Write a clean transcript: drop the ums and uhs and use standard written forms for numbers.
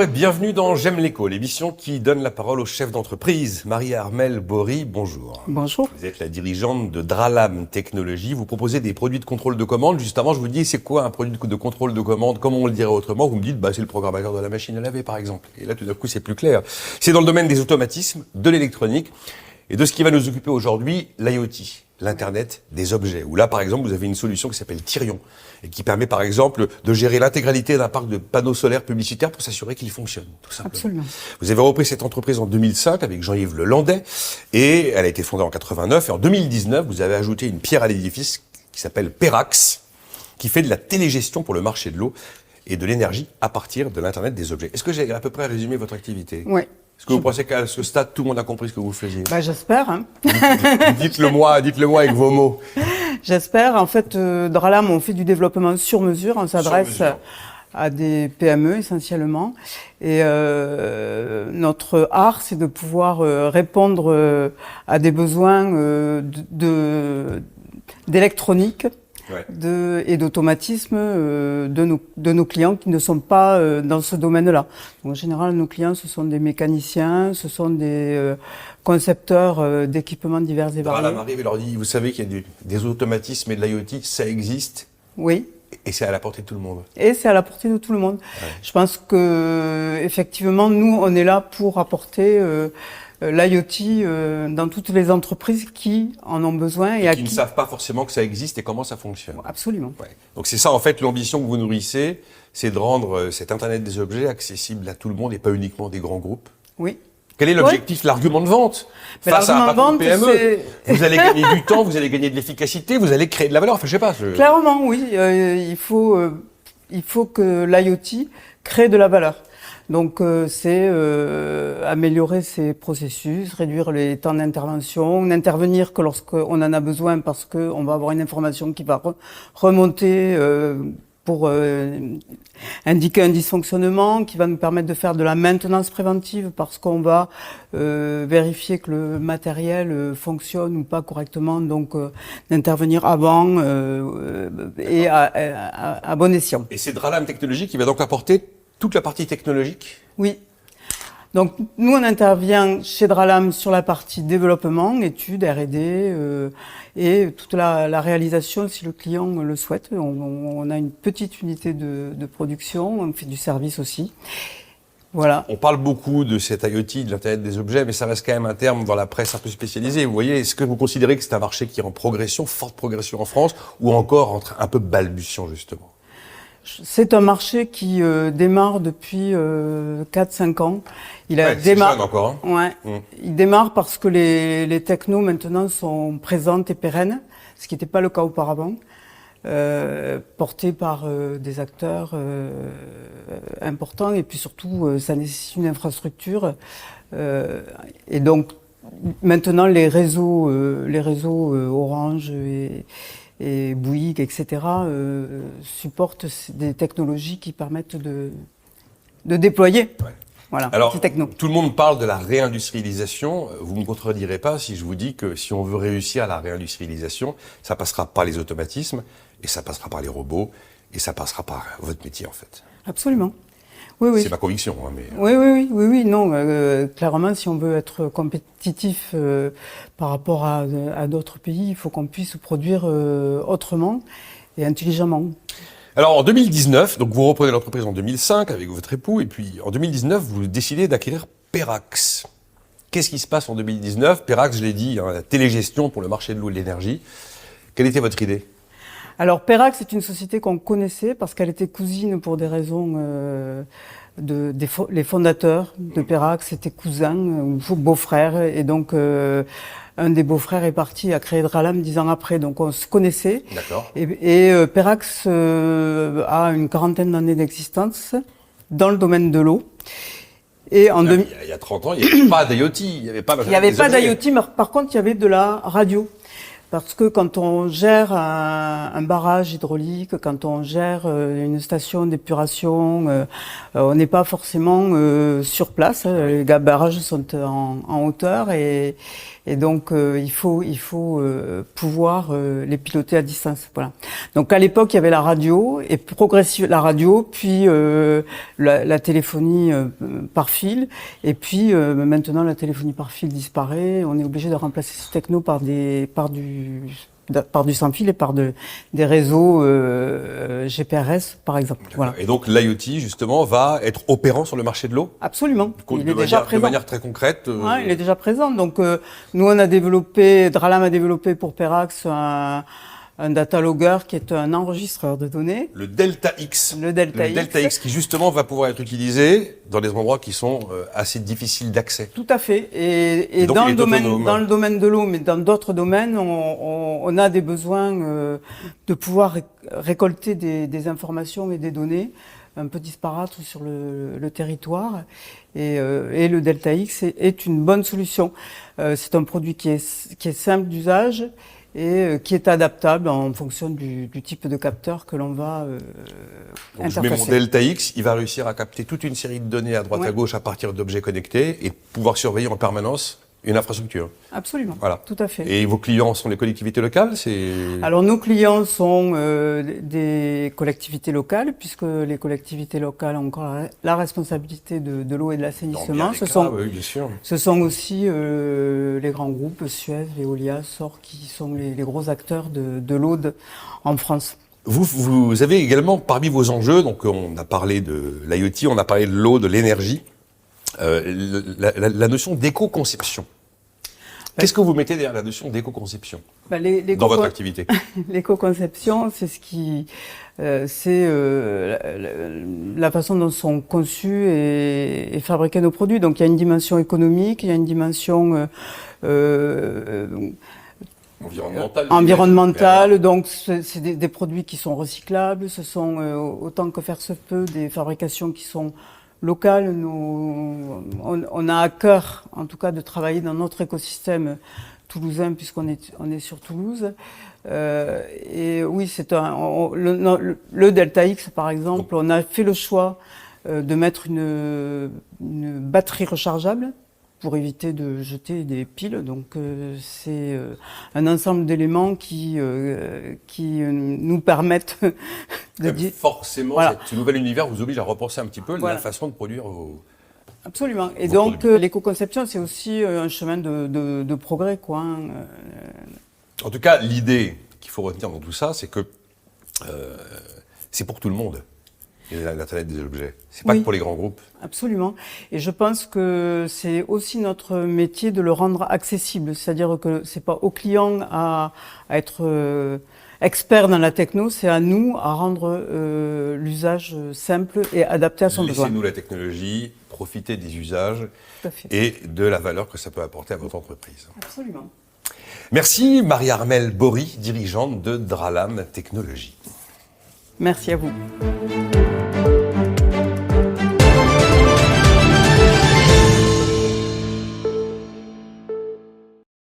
et bienvenue dans J'aime l'éco, l'émission qui donne la parole aux chefs d'entreprise. Marie-Armelle Bory, bonjour. Bonjour. Vous êtes la dirigeante de Dralam Technologies. Vous proposez des produits de contrôle de commande. Juste avant, je vous dis, c'est quoi un produit de contrôle de commande? Comment on le dirait autrement? Vous me dites, c'est le programmateur de la machine à laver, par exemple. Et là, tout d'un coup, c'est plus clair. C'est dans le domaine des automatismes, de l'électronique et de ce qui va nous occuper aujourd'hui, l'IoT, l'Internet des objets. Où là, par exemple, vous avez une solution qui s'appelle Tyrion et qui permet, par exemple, de gérer l'intégralité d'un parc de panneaux solaires publicitaires pour s'assurer qu'il fonctionne, tout simplement. Absolument. Vous avez repris cette entreprise en 2005 avec Jean-Yves Lelandais et elle a été fondée en 89. Et en 2019, vous avez ajouté une pierre à l'édifice qui s'appelle Perax, qui fait de la télégestion pour le marché de l'eau et de l'énergie à partir de l'Internet des objets. Est-ce que j'ai à peu près résumé votre activité? Oui. Est-ce que vous pensez qu'à ce stade, tout le monde a compris ce que vous faisiez? J'espère. Hein. Dites-le moi avec vos mots. J'espère. En fait, Dralam, on fait du développement sur mesure. On s'adresse à des PME essentiellement. Et notre art, c'est de pouvoir répondre à des besoins d'électronique. Ouais. Et d'automatisme de nos clients qui ne sont pas dans ce domaine-là. Donc, en général, nos clients, ce sont des mécaniciens, ce sont des concepteurs d'équipements divers et variés. Dralam arrive et leur dit, vous savez qu'il y a des automatismes et de l'IoT, ça existe. Oui. Et c'est à la portée de tout le monde. Et c'est à la portée de tout le monde. Ouais. Je pense que effectivement, nous, on est là pour apporter l'IoT dans toutes les entreprises qui en ont besoin et qui ne savent pas forcément que ça existe et comment ça fonctionne. Absolument. Ouais. Donc c'est ça en fait l'ambition que vous nourrissez, c'est de rendre cet Internet des objets accessible à tout le monde et pas uniquement des grands groupes. Oui. Quel est l'objectif, l'argument de vente? Face à un patron de PME, vous allez gagner du temps, vous allez gagner de l'efficacité, vous allez créer de la valeur. Enfin, je sais pas. Clairement, oui. Il faut que l'IoT crée de la valeur. Donc c'est améliorer ses processus, réduire les temps d'intervention, n'intervenir que lorsqu'on en a besoin parce qu'on va avoir une information qui va remonter pour indiquer un dysfonctionnement, qui va nous permettre de faire de la maintenance préventive parce qu'on va vérifier que le matériel fonctionne ou pas correctement, donc d'intervenir avant et à bon escient. Et c'est Dralam Technologies qui va donc apporter toute la partie technologique? Oui. Donc, nous, on intervient chez Dralam sur la partie développement, études, R&D, et toute la réalisation si le client le souhaite. On a une petite unité de production, on fait du service aussi. Voilà. On parle beaucoup de cet IoT, de l'Internet des objets, mais ça reste quand même un terme dans la presse un peu spécialisée. Vous voyez, est-ce que vous considérez que c'est un marché qui est en progression, forte progression en France, ou encore un peu balbutiant, justement? C'est un marché qui démarre depuis 4-5 ans. C'est jeune encore. Hein. Ouais. Il démarre parce que les technos maintenant sont présentes et pérennes, ce qui n'était pas le cas auparavant, portés par des acteurs importants et puis surtout ça nécessite une infrastructure et donc maintenant les réseaux Orange et Bouygues, etc., supportent des technologies qui permettent de déployer. Ouais. Voilà, alors, ces technos. Tout le monde parle de la réindustrialisation. Vous ne me contredirez pas si je vous dis que si on veut réussir à la réindustrialisation, ça passera par les automatismes, et ça passera par les robots, et ça passera par votre métier, en fait. Absolument. Oui, oui. C'est ma conviction. Hein, mais... Oui, non. Clairement, si on veut être compétitif par rapport à d'autres pays, il faut qu'on puisse produire autrement et intelligemment. Alors, en 2019, donc vous reprenez l'entreprise en 2005 avec votre époux, et puis en 2019, vous décidez d'acquérir Perax. Qu'est-ce qui se passe en 2019? Perax, je l'ai dit, la télégestion pour le marché de l'eau et de l'énergie. Quelle était votre idée? Alors, Perax, c'est une société qu'on connaissait parce qu'elle était cousine pour des raisons les fondateurs de Perax étaient cousins ou beaux-frères. Et donc, un des beaux-frères est parti à créer Dralam 10 ans après. Donc, on se connaissait. D'accord. Et Perax a une quarantaine d'années d'existence dans le domaine de l'eau. Et il y a 30 ans, il n'y avait pas d'IoT. Il n'y avait pas d'IoT, mais par contre, il y avait de la radio. Parce que quand on gère un barrage hydraulique, quand on gère une station d'épuration, on n'est pas forcément sur place. Les barrages sont en hauteur et Et donc, il faut pouvoir les piloter à distance. Voilà. Donc, à l'époque, il y avait la radio, et progressivement la radio, puis la téléphonie par fil, et puis maintenant, la téléphonie par fil disparaît. On est obligé de remplacer ces technos par du sans-fil et par des réseaux GPRS, par exemple. Voilà. Et donc l'IoT, justement, va être opérant sur le marché de l'eau? Absolument. Il est déjà présent. De manière très concrète. Ouais, il est déjà présent. Donc, nous, on a développé, Dralam a développé pour Perax un data logger qui est un enregistreur de données. Le Delta X. Le Delta X qui, justement, va pouvoir être utilisé dans des endroits qui sont assez difficiles d'accès. Tout à fait. Et dans le domaine de l'eau, mais dans d'autres domaines, on a des besoins de pouvoir récolter des informations et des données un peu disparates sur le territoire. Et le Delta X est une bonne solution. C'est un produit qui est simple d'usage et qui est adaptable en fonction du type de capteur que l'on va donc je mets mon Delta X, il va réussir à capter toute une série de données à droite à gauche à partir d'objets connectés et pouvoir surveiller en permanence une infrastructure. Absolument, voilà. Tout à fait. Et vos clients sont les collectivités locales? Alors nos clients sont des collectivités locales, puisque les collectivités locales ont encore la responsabilité de l'eau et de l'assainissement. Oui, bien sûr. Ce sont aussi les grands groupes, Suez, Veolia, SOR, qui sont les gros acteurs de l'eau en France. Vous avez également, parmi vos enjeux, donc on a parlé de l'IoT, on a parlé de l'eau, de l'énergie, la notion d'éco-conception. Qu'est-ce que vous mettez derrière la notion d'éco-conception dans votre activité? L'éco-conception, c'est la façon dont sont conçus et fabriqués nos produits. Donc il y a une dimension économique, il y a une dimension environnementale. Donc c'est des produits qui sont recyclables. Ce sont autant que faire se peut des fabrications qui sont locales. On a à cœur, en tout cas, de travailler dans notre écosystème toulousain, puisqu'on est sur Toulouse. Et oui, le Delta X, par exemple, on a fait le choix de mettre une batterie rechargeable pour éviter de jeter des piles. Donc c'est un ensemble d'éléments qui nous permettent de dire... Forcément, voilà. Ce nouvel univers vous oblige à repenser un petit peu la façon de produire Absolument. Et donc l'éco-conception, c'est aussi un chemin de progrès, quoi. En tout cas, l'idée qu'il faut retenir dans tout ça, c'est que c'est pour tout le monde. L'Internet des objets. C'est pas que pour les grands groupes. Absolument. Et je pense que c'est aussi notre métier de le rendre accessible. C'est-à-dire que c'est pas au client à être expert dans la techno, c'est à nous à rendre l'usage simple et adapté à son besoin. Laissez-nous la technologie, profitez des usages et de la valeur que ça peut apporter à votre entreprise. Absolument. Merci Marie-Armelle Bory, dirigeante de Dralam Technologies. Merci à vous.